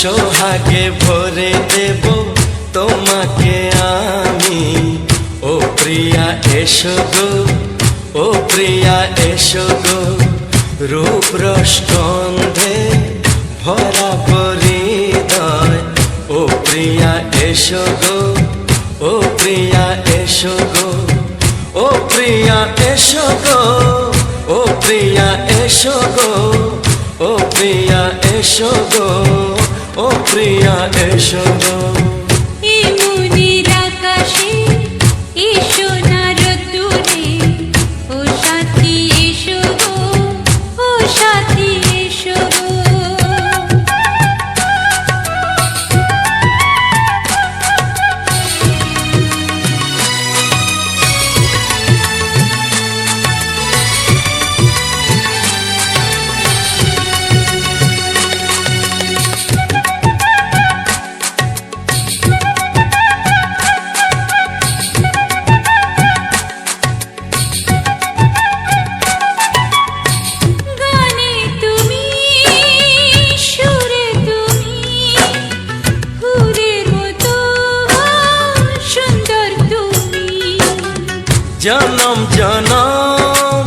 সোহাগে ভরে দেব তোমাকে আমি। ও প্রিয়া এসো গো, ও প্রিয়া এসো গো, রূপ রস গন্ধে ভরা হৃদয়। ও প্রিয়া এসো গো, ও প্রিয়া এসো গো, ও প্রিয়া এসো গো, ও প্রিয়া এসো গো, ও প্রিয়া এসো গো, ও প্রিয়া এসো গো। এই মনের আকাশে এসো না রোদ্দুরে, ও সাথী এসো গো, ও সাথী এসো গো। জনম জনম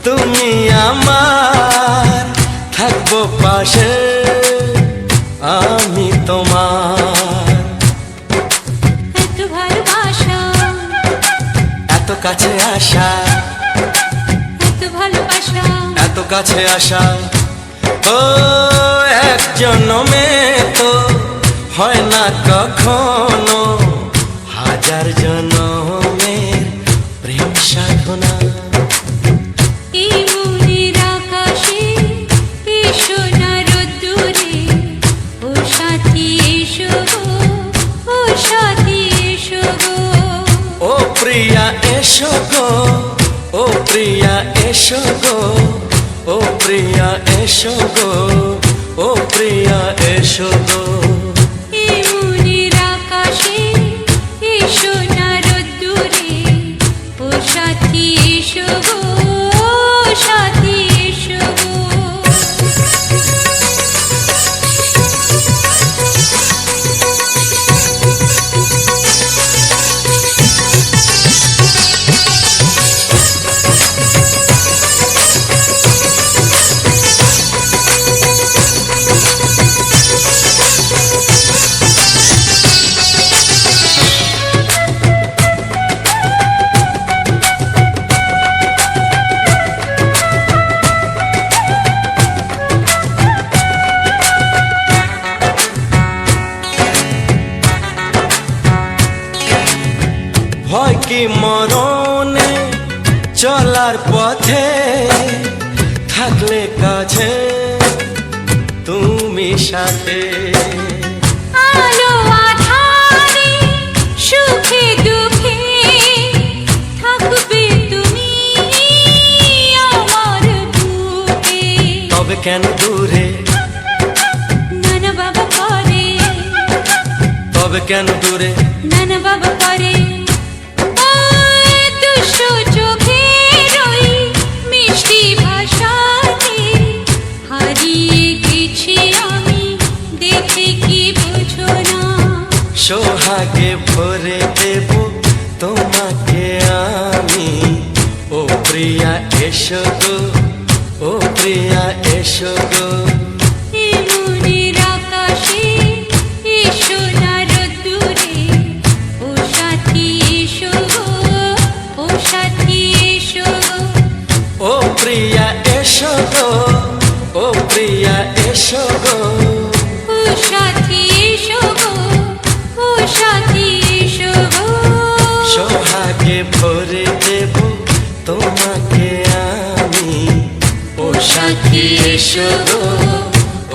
তুমি আমার, থাকবো পাশে আমি তোমার। এত ভালোবাসা, এত কাছে আসা, এত ভালোবাসা, এত কাছে আসা, ও এক জন্মে তো হয় না কখনো, হাজার জন্মের প্রেম সাধনা। এই মনের আকাশে এসো না রোদ্দুরে, ও সাথী এসো গো, ও সাথী এসো গো। ও প্রিয়া এসো গো, ও প্রিয়া এসো গো, ও প্রিয়া এসো গো, ও প্রিয়া এসো গো। এই মনের আকাশে এসো না রোদ্দুরে, ও সাথী এসো গো, ও সাথী এসো গো। ভয় কি মরণে চলার পথে, থাকলে কাছে তুমি সাথে। আলো আঁধারে সুখে দুঃখে থাকবে তুমি আমার বুকে। তবে কেন দূরে, নানা বাবা করে, তবে কেন দূরে, নানা বাবা করে। ওই দুষ্টু চোখের ওই মিষ্টি ভাষাতে হারিয়ে গেছি আমি, দেখে কি বুঝো না। সোহাগে ভরে দেব তোমাকে আমি। ও প্রিয়া এসো গো, ও প্রিয়া এসো গো। এই মনের আকাশে এসো না রোদ্দুরে, ও সাথী এসো গো, ও সাথী এসো গো। ও প্রিয়া এসো গো, ও প্রিয়া এসো গো, ও সাথী এসো গো, ও সাথী এসো গো। সোহাগে ভরে দেব তোমাকে আমি। ও সাথী এসো গো,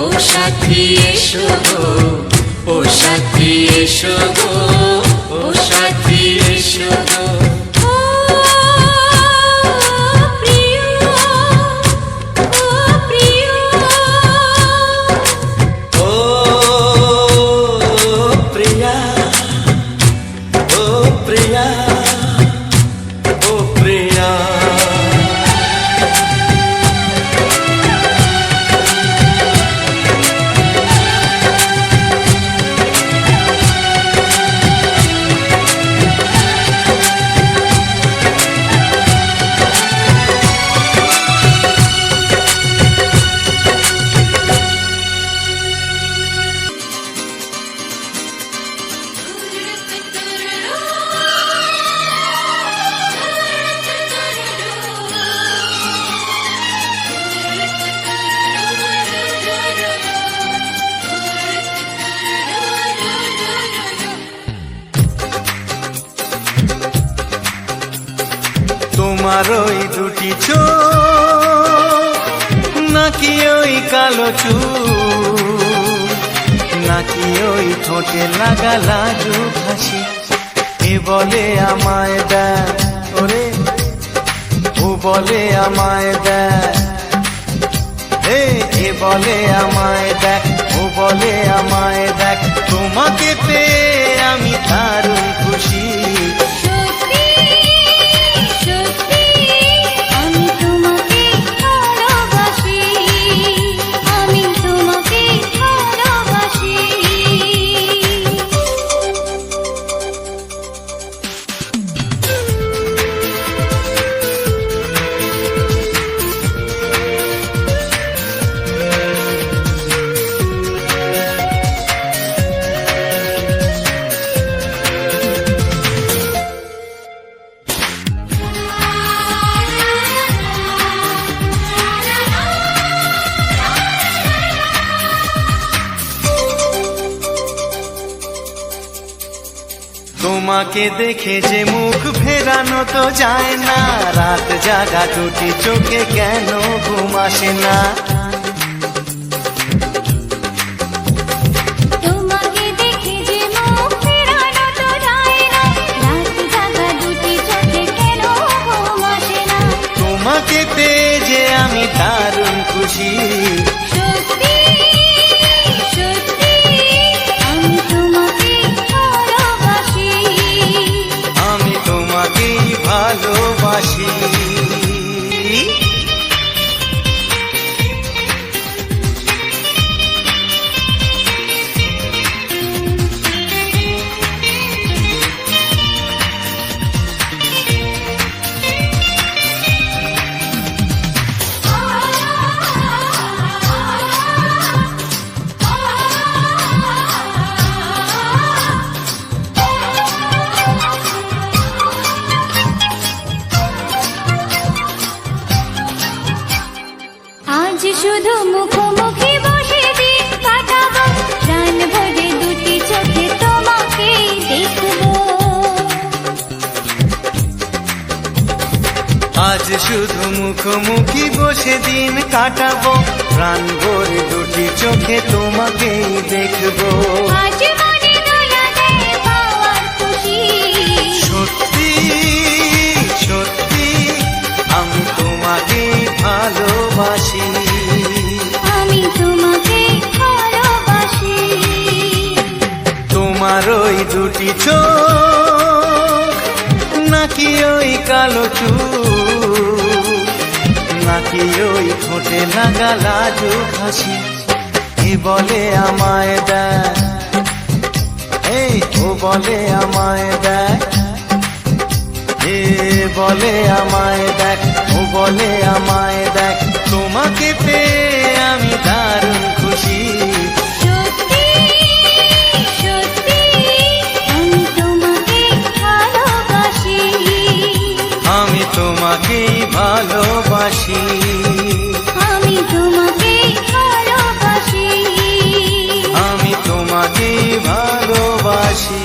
ও সাথী এসো গো, ও সাথী এসো গো, ও সাথী এসো গো। ও প্রিয়, ও প্রিয়, ও প্রিয়া, ও প্রিয়া, ও প্রিয়া। তোমার ওই দুটি চোখ নাকি ওই কালো চুল নাকি ওই ঠোঁটে লাগা লাজুক হাসি এ বলে আমায় দেখ ওরে ও বলে আমায় দেখ এ বলে আমায় দেখ ও বলে আমায় দেখ তোমাকে পেয়ে আমি দারুণ খুশি সত্যি সত্যি আমি তোমাকে ভালোবাসি আমি তোমাকে ভালোবাসি তোমাকে দেখে যে মুখ ফেরানো তো যায় না রাত জাগা দুটি চোখে কেন ঘুম আসে না তোমাকে দেখে যে মুখ ফেরানো তো যায় না রাত জাগা দুটি চোখে কেন ঘুম আসে না তোমাকে পেয়ে যে আমি দারুণ খুশি সত্যি সত্যি আমি তোমাকে ভালোবাসি আমি তোমাকেই ভালোবাসি আজ শুধু মুখোমুখি বসে দিন কাটাবো প্রাণ ভরে দুটি চোখে তোমাকে দেখবো আজ শুধু মুখোমুখি বসে দিন কাটাবো প্রাণ ভরে দুটি চোখে তোমাকেই দেখবো আজ মনে দোলা দেয় পাওয়ার খুশি সত্যি সত্যি আমি তোমাকেই ভালোবাসি আমি তোমাকে ভালোবাসি তোমার ওই দুটি চোখ নাকি ওই কালো চুল নাকি ওই ঠোঁটে লাগা লাজুক হাসি এ বলে আমায় দেখ এই ও বলে আমায় দেখ এ বলে আমায় দেখ ও বলে আমায় দেখ তোমাকে পেয়ে আমি দারুণ খুশি সত্যি সত্যি আমি তোমাকে ভালোবাসি আমি তোমাকেই ভালোবাসি আমি তোমাকে ভালোবাসি আমি তোমাকেই ভালোবাসি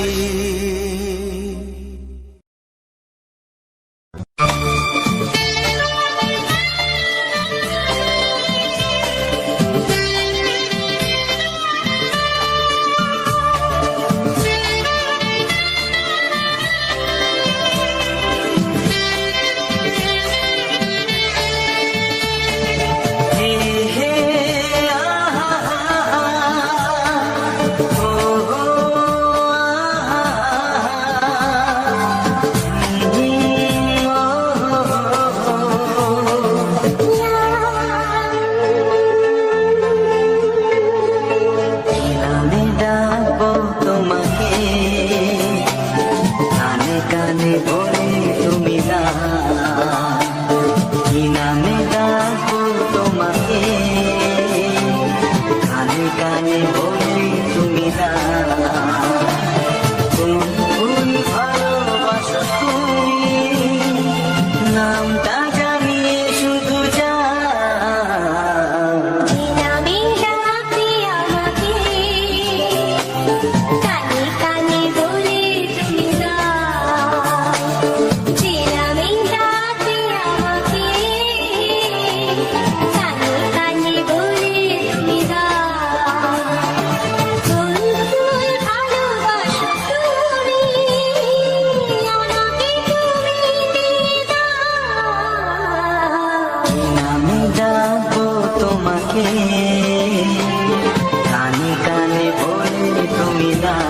কানে কানে বলে তুমি দাও।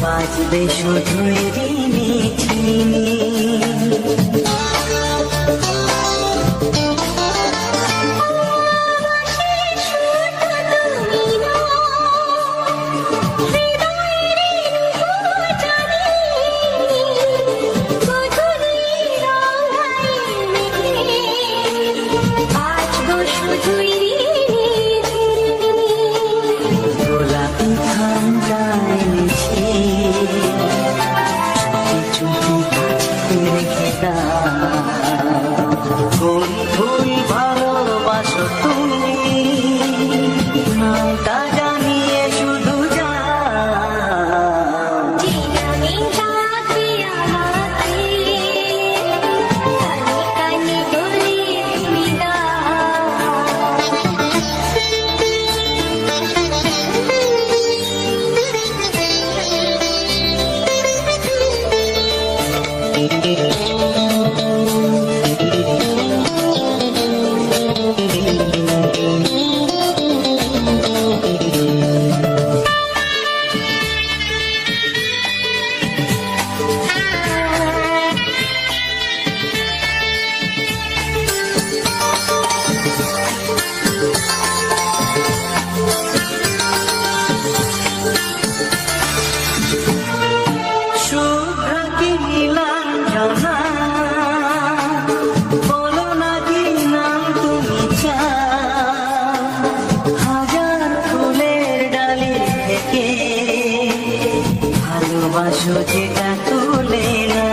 বাজবে শুধুই রিনি ঝিনি, গোলাপি ঠান্ডায় মিছে চুপি চুপি রেখে দাও। কোন ফুল ভালোবাসো তুমি, নামটা জানিয়ে শুধু যাও। বলো না কি নাম তুমি চাও, হাজার ফুলের ডালি থেকে ভালোবাসো যেটা তুলে না।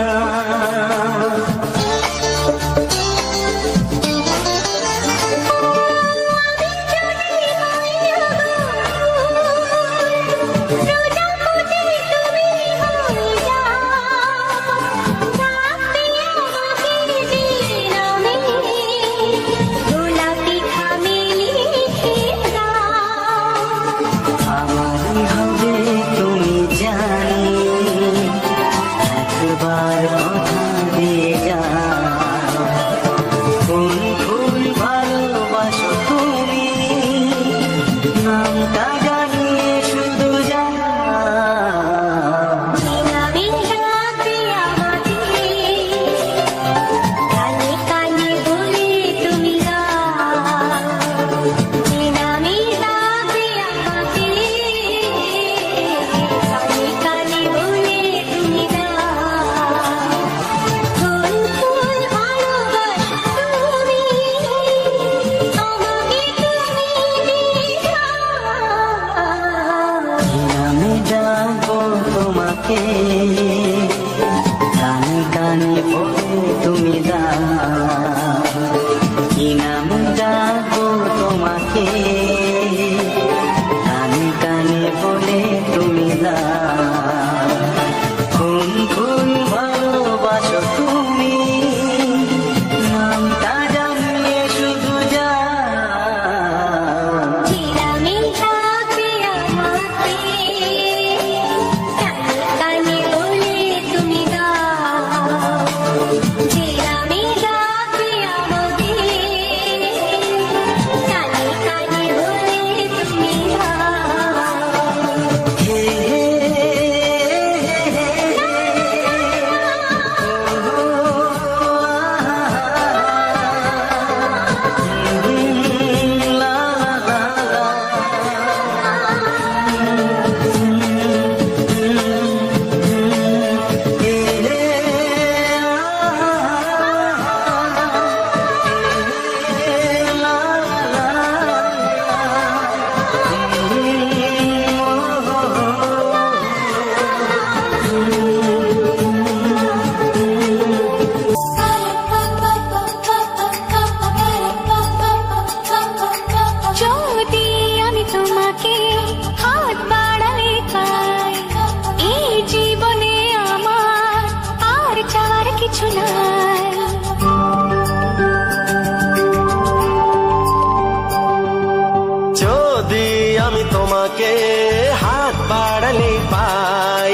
কানে কানে বলে তুমি দাও, কি নাম ডাকবো তোমাকে, কানে কানে বলে তুমি দাও। কোন ফুল ভালোবাসো তুমি, নামটা জানিয়ে শুধু যাও। কানে কানে যদি আমি তোমাকে হাত বাড়ালে পাই,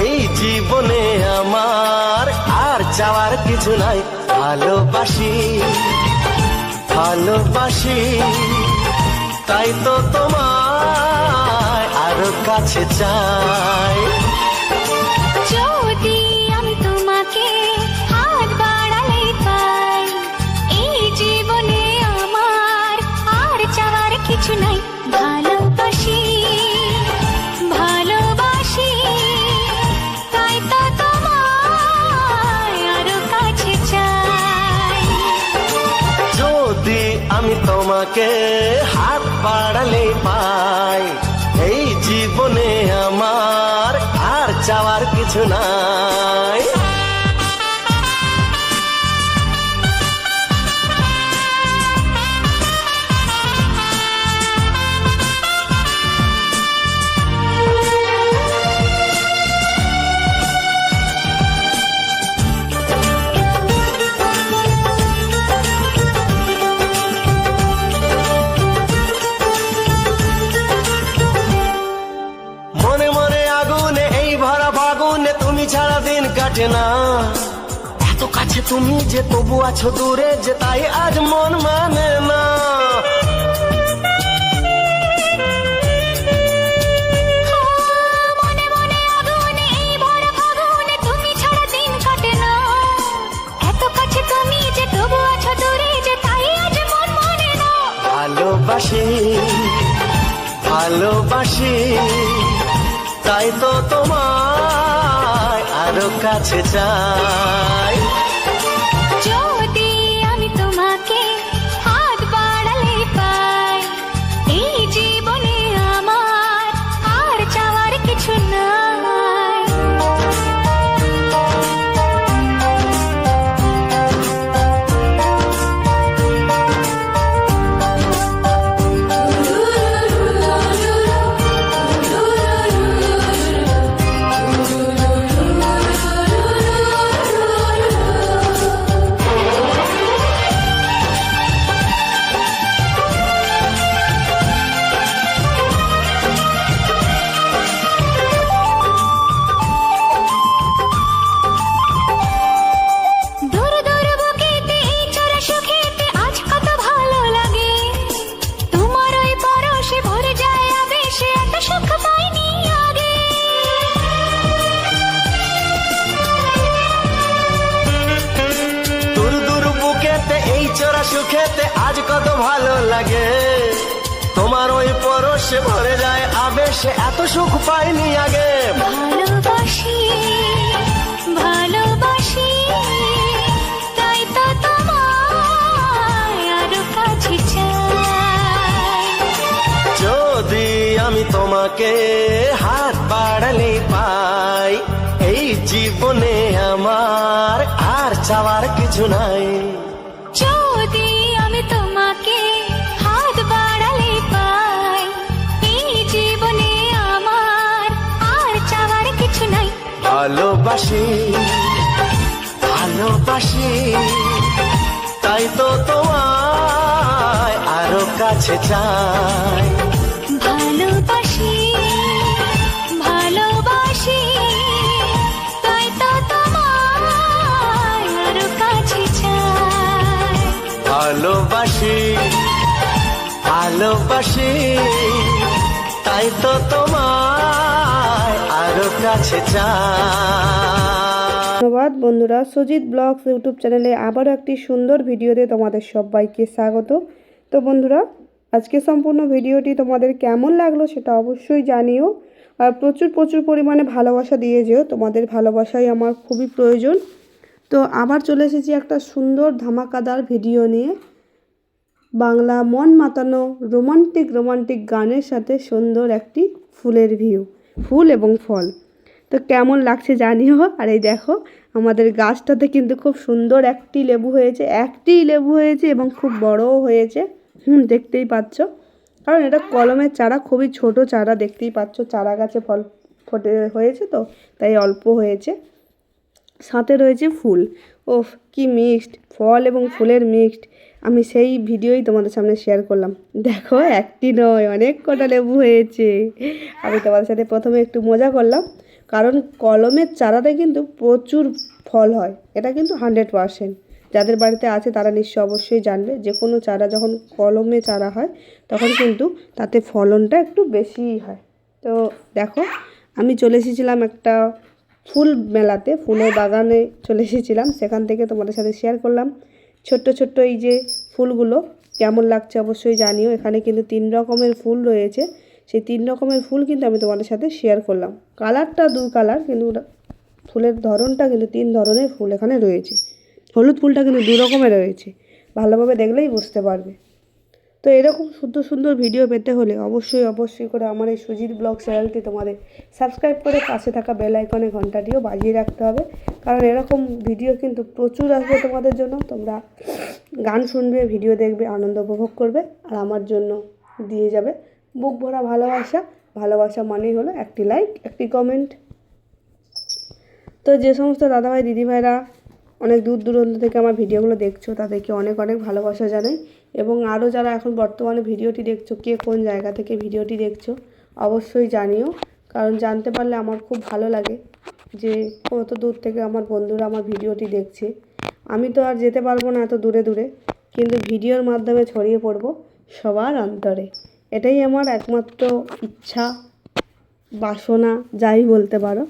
এই জীবনে আমার আর চাওয়ার কিছু নাই। ভালোবাসি ভালোবাসি, তাই তো তোমায় আরো কাছে চাই। যদি আমি তোমাকে হাত বাড়ালে পাই, এই জীবনে আমার আর চাওয়ার কিছু নাই। ভালোবাসি ভালোবাসি, তাই তো তোমায় আরো কাছে চাই। যদি আমি তোমাকে হাত বাড়ালে পাই, এই জীবনে আমার আর চাওয়ার কিছু নাই। মনে মনে আগুনে এই ভরা ফাগুনে তুমি ছাড়া দিন কাটে না। এত কাছে তুমি যে তবু আছো দূরে, যে তাই আজ মন মানে না। মনে মনে আগুনে এই ভরা ফাগুনে তুমি ছাড়া দিন কাটে না। এত কাছে তুমি যে তবু আছো দূরে, যে তাই আজ মন মানে না। ভালোবাসি ভালোবাসি, তাই তো তোমায় আরো কাছে চাই। যদি আমি তোমাকে হাত বাড়ালে পাই, এই জীবনে আমার আর চাওয়ার কিছু নাই। দূর দূর বুকেতে এই চোরা সুখেতে আজ কত ভালো লাগে। তোমার ওই পরশে ভরে যায় আবেশে, এত সুখ পাইনি আগে। দূর দূর বুকেতে এই চোরা সুখেতে আজ কত ভালো লাগে। তোমার ওই পরশে ভরে যায় আবেশে, এত সুখ পাইনি আগে। ভালোবাসি ভালোবাসি, তাই তো তোমায় আরো কাছে চাই। যদি আমি তোমাকে হাত বাড়ালে পাই, এই জীবনে আমার আর চাওয়ার কিছু নাই। যদি আমি তোমাকে হাত বাড়ালে পাই, এই জীবনে আমার আর চাওয়ার কিছু নাই। ভালোবাসি ভালোবাসি, তাই তো তোমায় আরো কাছে চাই। ভালোবাসি ভালোবাসি, তাই তো তোমায় আরো কাছে চাই। ভালোবাসি ভালোবাসি, তাই তো তোমায় আরো কাছে চাই। ধন্যবাদ বন্ধুরা, সুজিত ব্লগস ইউটিউব চ্যানেলে আবারও একটি সুন্দর ভিডিওতে তোমাদের সবাইকে স্বাগত। তো বন্ধুরা, আজকে সম্পূর্ণ ভিডিওটি তোমাদের কেমন লাগলো সেটা অবশ্যই জানিও। আর প্রচুর প্রচুর পরিমাণে ভালোবাসা দিয়ে যেও, তোমাদের ভালোবাসাই আমার খুবই প্রয়োজন। তো আবার চলে এসেছি একটা সুন্দর ধামাকাদার ভিডিও নিয়ে। বাংলা মন মাতানো রোমান্টিক গানের সাথে সুন্দর একটি ফুলের ভিউ, ফুল এবং ফল। তো কেমন লাগছে জানিও। আর এই দেখো, আমাদের গাছটাতে কিন্তু খুব সুন্দর একটি লেবু হয়েছে এবং খুব বড়ও হয়েছে। দেখতেই পাচ্ছ, কারণ এটা কলমের চারা, খুবই ছোট চারা, দেখতেই পাচ্ছ চারা গাছে ফল ফোটে হয়েছে, তো তাই অল্প হয়েছে। সাথে রয়েছে ফুল। ওফ কি মিক্সড, ফল এবং ফুলের মিক্সড। আমি সেই ভিডিওই তোমাদের সামনে শেয়ার করলাম। দেখো একটি নয়, অনেক কটা লেবু হয়েছে। আমি তোমাদের সাথে প্রথমে একটু মজা করলাম, কারণ কলমের চারাতে কিন্তু প্রচুর ফল হয়, এটা কিন্তু 100%। যাদের বাড়িতে আছে তারা নিশ্চয় অবশ্যই জানবে, যে কোনো চারা যখন কলমে চারা হয় তখন কিন্তু তাতে ফলনটা একটু বেশিই হয়। তো দেখো আমি চলে এসেছিলাম একটা ফুল মেলাতে, ফুলের বাগানে চলে এসেছিলাম, সেখান থেকে তোমাদের সাথে শেয়ার করলাম। ছোট্ট ছোট্ট এই যে ফুলগুলো কেমন লাগছে অবশ্যই জানিও। এখানে কিন্তু 3 রকমের ফুল রয়েছে, সেই 3 রকমের ফুল কিন্তু আমি তোমাদের সাথে শেয়ার করলাম। কালারটা 2 কালার, কিন্তু ফুলের ধরনটা কিন্তু 3 ধরনের ফুল এখানে রয়েছে। হলুদ ফুলটা কিন্তু 2 রকমের রয়েছে, ভালোভাবে দেখলেই বুঝতে পারবে। তো এরকম সুন্দর সুন্দর ভিডিও পেতে হলে অবশ্যই করে আমার এই সুজিত ব্লগ চ্যানেলটি তোমাদের সাবস্ক্রাইব করে পাশে থাকা বেল আইকনে ঘন্টাটিও বাজিয়ে রাখতে হবে, কারণ এরকম ভিডিও কিন্তু প্রচুর আসবে তোমাদের জন্য। তোমরা গান শুনবে, ভিডিও দেখবে, আনন্দ উপভোগ করবে, আর আমার জন্য দিয়ে যাবে বুক ভরা ভালোবাসা। ভালোবাসা মানেই হলো একটি লাইক, একটি কমেন্ট। তো যে সমস্ত দাদাভাই দিদিভাইরা অনেক দূর দূরান্ত থেকে আমার ভিডিওগুলো দেখছো, তাদেরকে অনেক অনেক ভালোবাসা জানাই। এবং আরও যারা এখন বর্তমানে ভিডিওটি দেখছো, কে কোন জায়গা থেকে ভিডিওটি দেখছো অবশ্যই জানিও, কারণ জানতে পারলে আমার খুব ভালো লাগে যে কত দূর থেকে আমার বন্ধুরা আমার ভিডিওটি দেখছে। আমি তো আর যেতে পারবো না এত দূরে দূরে, কিন্তু ভিডিওর মাধ্যমে ছড়িয়ে পড়বো সবার অন্তরে। এটাই আমার একমাত্র ইচ্ছা, বাসনা, যাই বলতে পারো।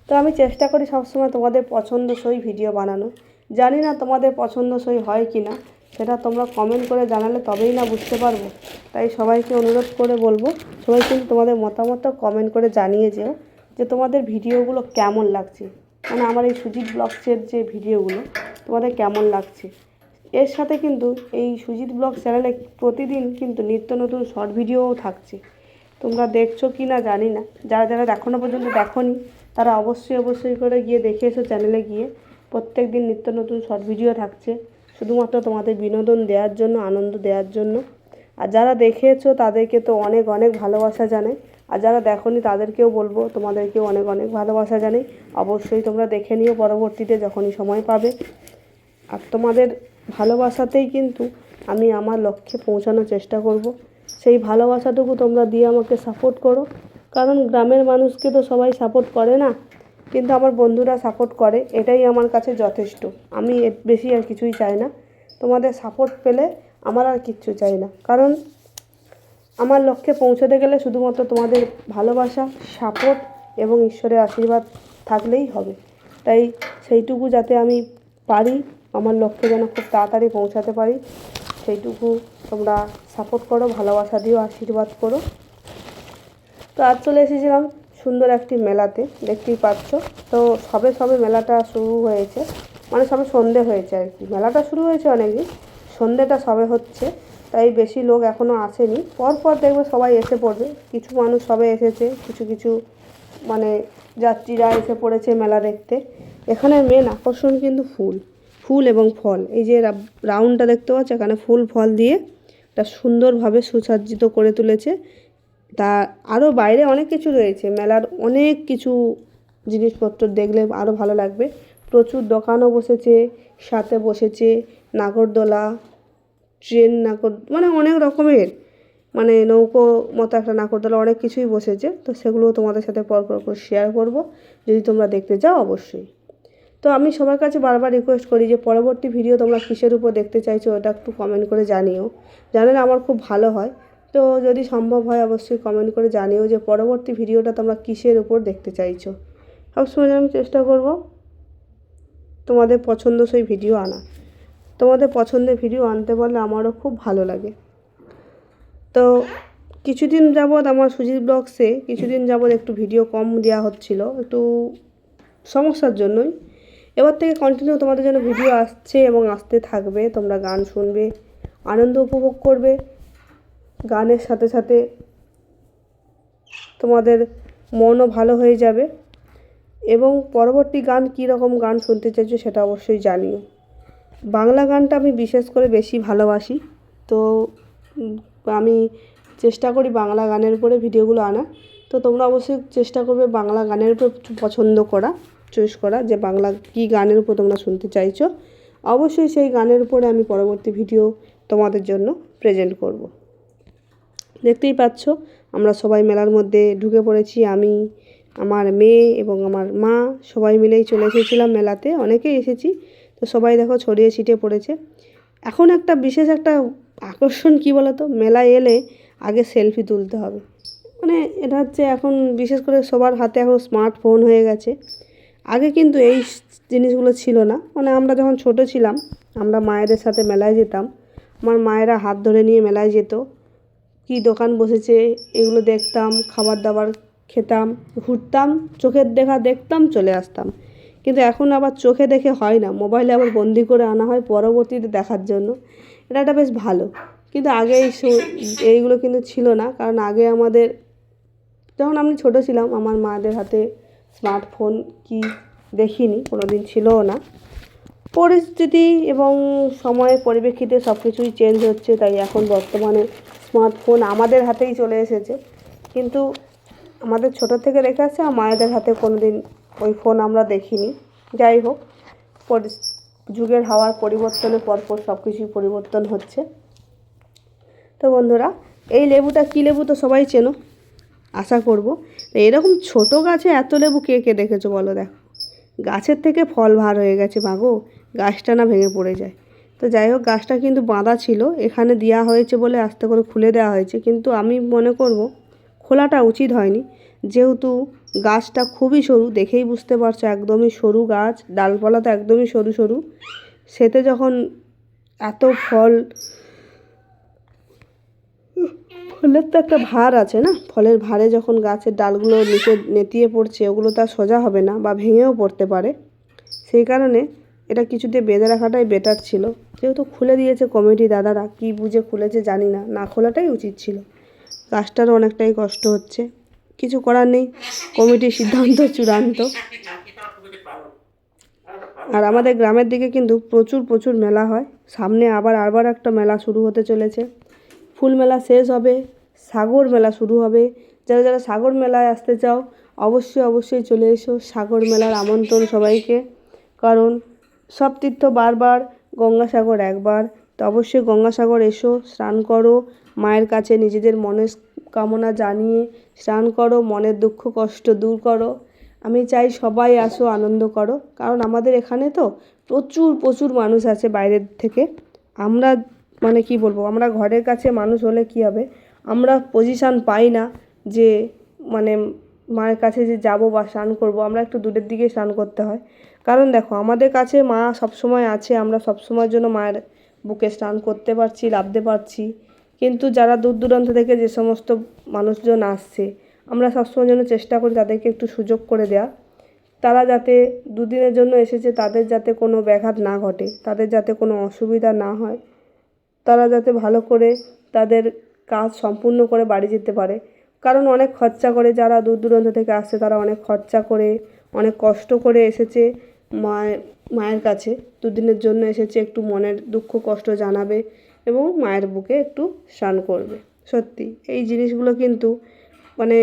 তো আমি চেষ্টা করি সবসময় তোমাদের পছন্দসই ভিডিও বানানো। জানি না তোমাদের পছন্দসই হয় কি না, সেটা তোমরা কমেন্ট করে জানালে তবেই না বুঝতে পারবো। তাই সবাইকে অনুরোধ করে বলবো, সবাই কিন্তু তোমাদের মতামতটা কমেন্ট করে জানিয়ে যেও যে তোমাদের ভিডিওগুলো কেমন লাগছে, মানে আমার এই সুজিত ব্লগসের যে ভিডিওগুলো তোমাদের কেমন লাগছে। এর সাথে কিন্তু এই সুজিত ব্লগ চ্যানেলে প্রতিদিন কিন্তু নিত্য নতুন শর্ট ভিডিওও থাকছে। তোমরা দেখছো কি না জানি না, যারা যারা এখনও পর্যন্ত দেখোনি তারা অবশ্যই করে গিয়ে দেখে এসো চ্যানেলে গিয়ে। প্রত্যেক দিন নিত্য নতুন শর্ট ভিডিও থাকছে, শুধুমাত্র তোমাদের বিনোদন দেওয়ার জন্য, আনন্দ দেওয়ার জন্য। আর যারা দেখেছো তাদেরকে তো অনেক অনেক ভালোবাসা জানাই, আর যারা দেখোনি তাদেরকেও বলবো তোমাদেরকেও অনেক অনেক ভালোবাসা জানাই। অবশ্যই তোমরা দেখে নিও পরবর্তীতে যখনই সময় পাবে। আর তোমাদের ভালোবাসাতেই কিন্তু আমি আমার লক্ষ্যে পৌঁছানোর চেষ্টা করব। সেই ভালোবাসাটুকু তোমরা দিয়ে আমাকে সাপোর্ট করো, কারণ গ্রামের মানুষকে তো সবাই সাপোর্ট করে না, কিন্তু আমার বন্ধুরা সাপোর্ট করে, এটাই আমার কাছে যথেষ্ট। আমি এর বেশি আর কিছুই চাই না। তোমাদের সাপোর্ট পেলে আমার আর কিচ্ছু চাই না, কারণ আমার লক্ষ্যে পৌঁছতে গেলে শুধুমাত্র তোমাদের ভালোবাসা, সাপোর্ট এবং ঈশ্বরের আশীর্বাদ থাকলেই হবে। তাই সেইটুকু যাতে আমি পারি, আমার লক্ষ্যে যেন খুব তাড়াতাড়ি পৌঁছাতে পারি, সেইটুকু তোমরা সাপোর্ট করো, ভালোবাসা দিও, আশীর্বাদ করো। তো আজ চলে এসেছিলাম সুন্দর একটি মেলাতে, দেখতেই পাচ্ছ। তো সবে মেলাটা শুরু হয়েছে, মানে সবে সন্ধে হয়েছে আর কি। মেলাটা শুরু হয়েছে অনেকদিন, সন্ধেটা সবে হচ্ছে, তাই বেশি লোক এখনও আসেনি। পরপর দেখবে সবাই এসে পড়বে, কিছু মানুষ সবে এসেছে, কিছু মানে যাত্রীরা এসে পড়েছে মেলা দেখতে। এখানে মেন আকর্ষণ কিন্তু ফুল এবং ফল। এই যে রাউন্ডটা দেখতে পাচ্ছ, এখানে ফুল ফল দিয়ে একটা সুন্দরভাবে সুসজ্জিত করে তুলেছে। তা আরও বাইরে অনেক কিছু রয়েছে, মেলার অনেক কিছু জিনিসপত্র দেখলে আরও ভালো লাগবে। প্রচুর দোকানও বসেছে, সাথে বসেছে নাগরদোলা, ট্রেন মানে অনেক রকমের, মানে নৌকো মতো একটা নাগরদোলা, অনেক কিছুই বসেছে। তো সেগুলো তোমাদের সাথে পরপর করে শেয়ার করব, যদি তোমরা দেখতে চাও অবশ্যই। তো আমি সবার কাছে বারবার রিকোয়েস্ট করি যে পরবর্তী ভিডিও তোমরা কিসের উপর দেখতে চাইছো ওটা একটু কমেন্ট করে জানিও, জানালে আমার খুব ভালো হয়। তো যদি সম্ভব হয় অবশ্যই কমেন্ট করে জানিও যে পরবর্তী ভিডিওটা তোমরা কিসের উপর দেখতে চাইছো। সবসময় আমি চেষ্টা করব তোমাদের পছন্দসই ভিডিও আনা। তোমাদের পছন্দের ভিডিও আনতে পারলে আমারও খুব ভালো লাগে। তো কিছুদিন যাবৎ আমার সুজিত ব্লগসে একটু ভিডিও কম দেওয়া হচ্ছিল, একটু সমস্যার জন্যই। এবার থেকে কন্টিনিউ তোমাদের জন্য ভিডিও আসছে এবং আসতে থাকবে। তোমরা গান শুনবে, আনন্দ উপভোগ করবে, গানের সাথে সাথে তোমাদের মনও ভালো হয়ে যাবে। এবং পরবর্তী গান কী রকম গান শুনতে চাইছো সেটা অবশ্যই জানিও। বাংলা গানটা আমি বিশেষ করে বেশি ভালোবাসি, তো আমি চেষ্টা করি বাংলা গানের উপরে ভিডিওগুলো আনা। তো তোমরা অবশ্যই চেষ্টা করবে বাংলা গানের উপর পছন্দ করা, চয়েস করা, যে বাংলা কী গানের উপর তোমরা শুনতে চাইছো। অবশ্যই সেই গানের উপরে আমি পরবর্তী ভিডিও তোমাদের জন্য প্রেজেন্ট করব। দেখতেই পাচ্ছ আমরা সবাই মেলার মধ্যে ঢুকে পড়েছি। আমি, আমার মেয়ে এবং আমার মা সবাই মিলেই চলে এসেছিলাম মেলাতে, অনেকেই এসেছি। তো সবাই দেখো ছড়িয়ে ছিটিয়ে পড়েছে। এখন একটা বিশেষ একটা আকর্ষণ কী বলো তো, মেলায় এলে আগে সেলফি তুলতে হবে। মানে এটা হচ্ছে এখন বিশেষ করে সবার হাতে এখন স্মার্টফোন হয়ে গেছে। আগে কিন্তু এই জিনিসগুলো ছিল না। মানে আমরা যখন ছোট ছিলাম, আমরা মায়েদের সাথে মেলায় যেতাম, আমার মায়েরা হাত ধরে নিয়ে মেলায় যেত, কী দোকান বসেছে এগুলো দেখতাম, খাবার দাবার খেতাম, ঘুরতাম, চোখের দেখা দেখতাম, চলে আসতাম। কিন্তু এখন আবার চোখে দেখে হয় না, মোবাইলে আবার বন্দি করে আনা হয় পরবর্তীতে দেখার জন্য। এটা বেশ ভালো। কিন্তু আগে এইগুলো কিন্তু ছিল না, কারণ আগে আমাদের যখন আমি ছোট ছিলাম আমার মাদের হাতে স্মার্টফোন কি দেখিনি, কোনো দিন ছিলও না। পরিস্থিতি এবং সময়ের পরিপ্রেক্ষিতে সব কিছুই চেঞ্জ হচ্ছে, তাই এখন বর্তমানে স্মার্টফোন আমাদের হাতেই চলে এসেছে। কিন্তু আমাদের ছোট থেকে দেখে আসছে, আর মায়েদের হাতে কোনো দিন ওই ফোন আমরা দেখিনি। যাই হোক, যুগের হাওয়ার পরিবর্তনের পরপর সব কিছুই পরিবর্তন হচ্ছে। তো বন্ধুরা, এই লেবুটা কী লেবু তো সবাই চেনো আশা করব। এরকম ছোট গাছে এত লেবু কে কে দেখেছো বলো? দেখো গাছের থেকে ফল ভার হয়ে গেছে, মাগো গাছটা না ভেঙে পড়ে যায়। তো যাই হোক, গাছটা কিন্তু বাঁধা ছিল, এখানে দেওয়া হয়েছে বলে আস্তে করে খুলে দেওয়া হয়েছে। কিন্তু আমি মনে করব খোলাটা উচিত হয়নি, যেহেতু গাছটা খুবই সরু, দেখেই বুঝতে পারছো একদমই সরু গাছ, ডালপালা তো একদমই সরু সরু। সেতে যখন এত ফলের তো একটা ভার আছে না, ফলের ভারে যখন গাছের ডালগুলো নিচে নেতিয়ে পড়ছে, ওগুলো তো আর সোজা হবে না বা ভেঙেও পড়তে পারে। সেই কারণে এটা কিছুতে বেঁধে রাখাটাই বেটার ছিল। যেহেতু খুলে দিয়েছে কমিটি দাদারা, কি বুঝে খুলেছে জানি না, না খোলাটাই উচিত ছিল। গাছটারও অনেকটাই কষ্ট হচ্ছে, কিছু করার নেই, কমিটির সিদ্ধান্ত চূড়ান্ত। আর আমাদের গ্রামের দিকে কিন্তু প্রচুর মেলা হয়। সামনে আবার একটা মেলা শুরু হতে চলেছে। ফুল মেলা শেষ হবে, সাগর মেলা শুরু হবে। যারা যারা সাগর মেলায় আসতে চাও অবশ্যই চলে এসো। সাগর মেলার আমন্ত্রণ সবাইকে। কারণ সব তীর্থ বারবার, গঙ্গাসাগর একবার। তো অবশ্যই গঙ্গাসাগর এসো, স্নান করো, মায়ের কাছে নিজেদের মনের কামনা জানিয়ে স্নান করো, মনের দুঃখ কষ্ট দূর করো। আমি চাই সবাই আসো, আনন্দ করো। কারণ আমাদের এখানে তো প্রচুর মানুষ আছে বাইরের থেকে। আমরা মানে কি বলবো, আমরা ঘরের কাছে মানুষ হলে কি হবে, আমরা পজিশান পাই না যে মানে মায়ের কাছে যে যাব বা স্নান করব, আমরা একটু দূরের দিকে স্নান করতে হয়। কারণ দেখো আমাদের কাছে মা সবসময় আছে, আমরা সবসময়ের জন্য মায়ের বুকে স্নান করতে পারছি, নামতে পারছি। কিন্তু যারা দূর দূরান্ত থেকে যে সমস্ত মানুষজন আসছে, আমরা সবসময়ের জন্য চেষ্টা করি তাদেরকে একটু সুযোগ করে দেওয়া। তারা যাতে দুদিনের জন্য এসেছে, তাদের যাতে কোনো ব্যাঘাত না ঘটে, তাদের যাতে কোনো অসুবিধা না হয়, তারা যাতে ভালো করে তাদের কাজ সম্পূর্ণ করে বাড়ি যেতে পারে। কারণ অনেক খরচা করে, যারা দূর দূরান্ত থেকে আসছে তারা অনেক খরচা করে, অনেক কষ্ট করে এসেছে মায়ের কাছে। দুদিনের জন্য এসেছে, একটু মনের দুঃখ কষ্ট জানাবে এবং মায়ের বুকে একটু স্নান করবে। সত্যি এই জিনিসগুলো কিন্তু মানে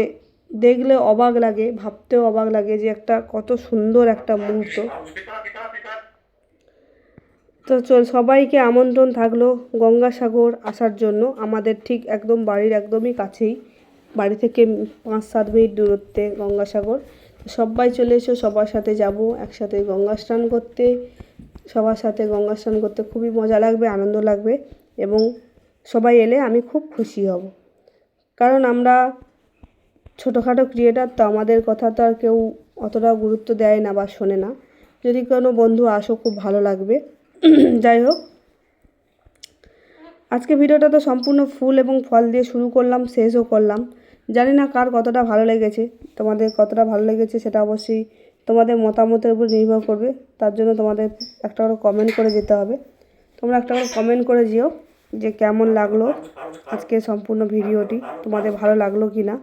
দেখলে অবাক লাগে, ভাবতেও অবাক লাগে যে একটা কত সুন্দর একটা মুহূর্ত। তো সবাইকে আমন্ত্রণ থাকলো গঙ্গাসাগর আসার জন্য। আমাদের ঠিক একদম বাড়ির একদমই কাছেই, বাড়ি থেকে 5-7 মিনিট দূরত্বে গঙ্গাসাগর। সবাই চলে এসো, সবার সাথে যাব একসাথে গঙ্গা স্নান করতে। সবার সাথে গঙ্গা স্নান করতে খুবই মজা লাগবে, আনন্দ লাগবে এবং সবাই এলে আমি খুব খুশি হব। কারণ আমরা ছোটোখাটো ক্রিয়েটার, তো আমাদের কথা তো আর কেউ অতটা গুরুত্ব দেয় না বা শোনে না। যদি কোনো বন্ধু আসো খুব ভালো লাগবে। যাই হোক, আজকে ভিডিওটা তো সম্পূর্ণ ফুল এবং ফল দিয়ে শুরু করলাম, শেষও করলাম। জানি না কার কতটা ভালো লেগেছে, তোমাদের কতটা ভালো লেগেছে সেটা অবশ্যই তোমাদের মতামতের উপর নির্ভর করবে। তার জন্য তোমাদের একটা করে কমেন্ট করে যেতে হবে। তোমরা একটা করে কমেন্ট করে যেও যে কেমন লাগলো আজকে সম্পূর্ণ ভিডিওটি, তোমাদের ভালো লাগলো কি না।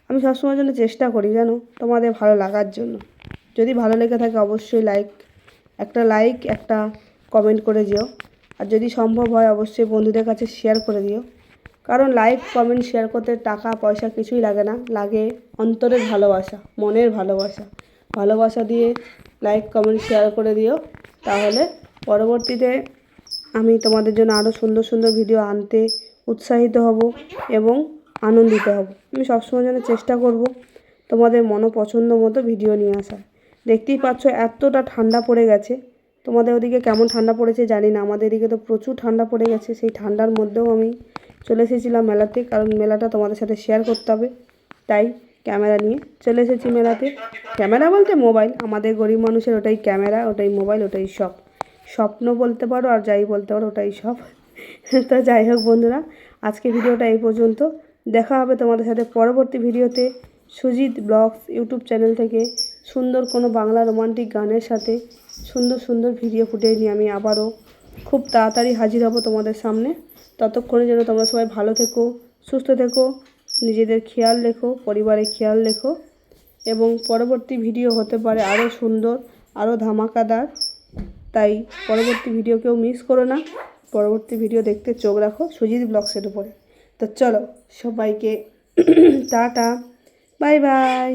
আমি সবসময়ের জন্য চেষ্টা করি জানো তোমাদের ভালো লাগার জন্য। যদি ভালো লেগে থাকে অবশ্যই একটা কমেন্ট করে যেও। আর যদি সম্ভব হয় অবশ্যই বন্ধুদের কাছে শেয়ার করে দিও। কারণ লাইক কমেন্ট শেয়ার করতে টাকা পয়সা কিছুই লাগে না, লাগে অন্তরের ভালোবাসা, মনের ভালোবাসা। ভালোবাসা দিয়ে লাইক কমেন্ট শেয়ার করে দিও, তাহলে পরবর্তীতে আমি তোমাদের জন্য আরও সুন্দর সুন্দর ভিডিও আনতে উৎসাহিত হব এবং আনন্দিত হব। আমি সবসময় যেন চেষ্টা করব তোমাদের মনোপছন্দ মতো ভিডিও নিয়ে আসার। দেখতেই পাচ্ছ এতটা ঠান্ডা পড়ে গেছে। তোমাদের ওদিকে কেমন ঠান্ডা পড়েছে জানি না, আমাদের এদিকে তো প্রচুর ঠান্ডা পড়ে গেছে। সেই ঠান্ডার মধ্যেও আমি চলে এসেছিলাম মেলাতে, কারণ মেলাটা তোমাদের সাথে শেয়ার করতে হবে, তাই ক্যামেরা নিয়ে চলে এসেছি মেলাতে। ক্যামেরা বলতে মোবাইল, আমাদের গরিব মানুষের ওটাই ক্যামেরা, ওটাই মোবাইল, ওটাই সব। স্বপ্ন বলতে পারো আর যাই বলতে পারো, ওটাই সব। তো যাই হোক বন্ধুরা, আজকে ভিডিওটা এই পর্যন্ত। দেখা হবে তোমাদের সাথে পরবর্তী ভিডিওতে সুজিত ব্লগস ইউটিউব চ্যানেল থেকে সুন্দর কোনো বাংলা রোমান্টিক গানের সাথে সুন্দর সুন্দর ভিডিও ফুটেজ নিয়ে আমি আবারও খুব তাড়াতাড়ি হাজির হব তোমাদের সামনে। ততক্ষণে যেন তোমরা সবাই ভালো থেকো, সুস্থ থেকো, নিজেদের খেয়াল রেখো, পরিবারের খেয়াল রেখো, এবং পরবর্তী ভিডিও হতে পারে আরও সুন্দর, আরও ধামাকাদার। তাই পরবর্তী ভিডিও কেউ মিস করো না, পরবর্তী ভিডিও দেখতে চোখ রাখো সুজিত ব্লগসের উপরে। তো চলো সবাইকে টাটা, বাই বাই।